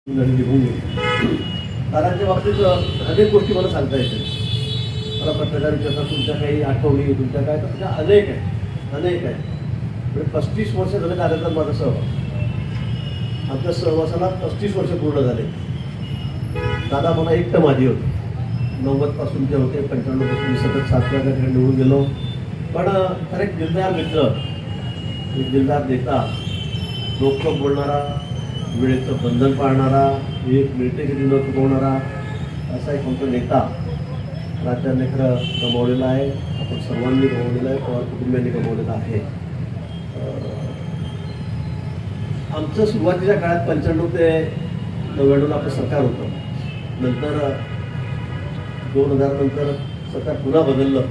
निघून गेली. दादांच्या बाबतीत अनेक गोष्टी मला सांगता येतील. मला पत्रकार विचारतात तुमच्या काही आठवणी, तुमच्या काय, तर तुमच्या अनेक आहे. म्हणजे 35 वर्ष झाले दादाचा माझा सहवास. आमच्या सहवासाला 35 वर्ष पूर्ण झाले. दादा मला एकटं माझी होते. 90 पासून ते होते, 95 पासून मी सतत 7 वेळा निवडून गेलो. पण खरं एक दिलदार मित्र, एक दिलदार नेता, लोक बोलणारा, वेळेचं बंधन पाळणारा, एक मिळते कधी न चुकवणारा असा एक आमचा नेता राज्याने खरं गमावलेला आहे. आपण सर्वांनी गमावलेला आहे, पवार कुटुंबियांनी गमावलेला आहे. आमचं सुरुवातीच्या काळात 95 ते 99 आपलं सरकार होतं. नंतर 2000 नंतर सरकार पुन्हा बदललं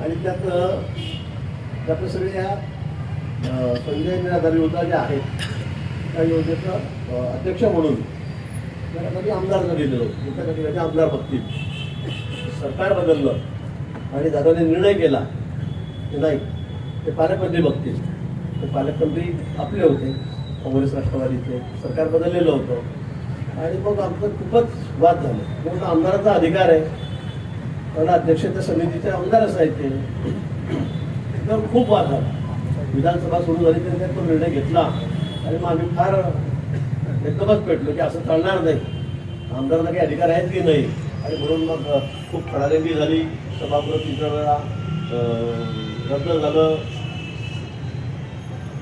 आणि त्यात सगळे या संजय निराधार योजना ज्या आहेत त्या योजनेचं अध्यक्ष म्हणून त्याला कधी आमदार दिलेलं होतं. कधी आमदार बघतील. सरकार बदललं आणि दादाने निर्णय केला की नाही ते पालकमंत्री बघतील. ते पालकमंत्री आपले होते, काँग्रेस राष्ट्रवादीचे. सरकार बदललेलं होतं आणि मग आमचं खूपच वाद झाले. म्हणून आमदाराचा अधिकार आहे, कारण अध्यक्षतेच्या समितीचे आमदार असायचे. तर खूप वाद झाला. विधानसभा सुरू झाली तरी तो निर्णय घेतला आणि मग आम्ही फार एकदमच पेटलो की असं चालणार नाही, आमदारांना काही अधिकार आहेत की नाही. आणि म्हणून मग खूप खडाजंगी झाली. सभागृह 3 वेळा रद्द झालं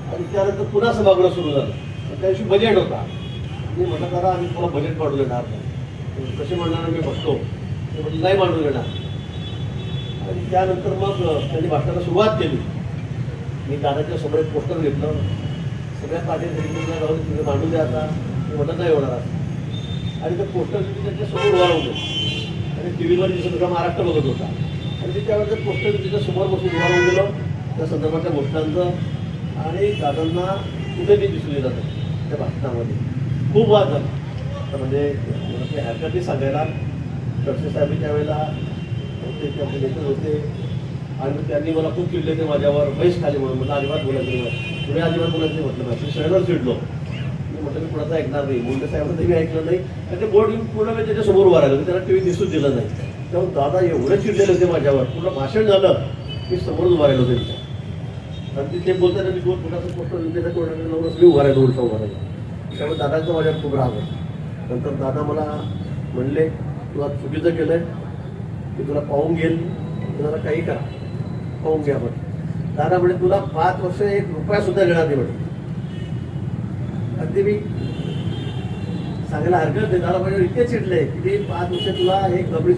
आणि त्यानंतर पुन्हा सभागृह सुरू झालं. त्या दिवशी बजेट होता. मी म्हटलं करा आम्ही पुन्हा बजेट मांडू देणार नाही. कसे मांडणार मी बघतो. ते म्हणजे नाही मांडू देणार. आणि त्यानंतर मग त्यांनी भाषणाला सुरुवात केली. मी दादाच्या समोर एक पोस्टर घेतलं. सगळ्या पार्टी सांगितलं जाऊन तुम्ही मांडून द्या आता. मी म्हटलं नाही होणार. आणि ते पोस्टर त्यांच्या समोर उभा राहून आणि टी व्हीवर दिसत होता, महाराष्ट्र बघत होता. आणि ते त्यावेळेस ते पोस्टर त्याच्या समोर बसून उभा राहून गेलो त्या संदर्भातल्या गोष्टांचं. आणि दादांना कुठेही दिसून जातं त्या भाषणामध्ये. खूप वाद झाला. तर म्हणजे मला ते हरकत नाही सांगायला. खडसे साहेब त्यावेळेला होते, ते आपले नेते होते आणि त्यांनी मला खूप चिडले ते माझ्यावर, बहिष्ठ खाली म्हणून. मला अजिबात बोलायचं नाही, पुढे अजिबात बोलायचं नाही म्हटलं. माझी सगळ्यांवर चिडलो. मी म्हटलं मी कुणाचं ऐकणार नाही. मुंडे साहेबांचं मी ऐकलं नाही. आणि ते बोर्ड घेऊन पूर्ण वेळ त्याच्यासमोर उभा राहिलं. त्याला टी व्ही दिसूच दिलं नाही. तेव्हा दादा एवढे चिडलेले होते माझ्यावर. पूर्ण भाषण झालं मी समोरच उभा राहिलो त्यांच्या. आणि ते बोलताना मी कुणाचं पोस्टर त्याच्या तोंडाकडे लावून मी उभा राहिलो, उलटा उभा राहिलो. त्यामुळे दादाचं माझ्यावर खूप राग होता. नंतर दादा मला म्हणले तुला चुकीचं केलंय, की तुला पाहून घेईल, तुला काही करा, पाहून घ्या. पण दादा म्हणजे तुला 5 वर्ष 1 रुपया सुद्धा देणार नाही म्हणे. अगदी मी सांगायला हरकत नाही. दादा माझ्यावर इतके चिडले की 5 वर्ष तुला एक गबडी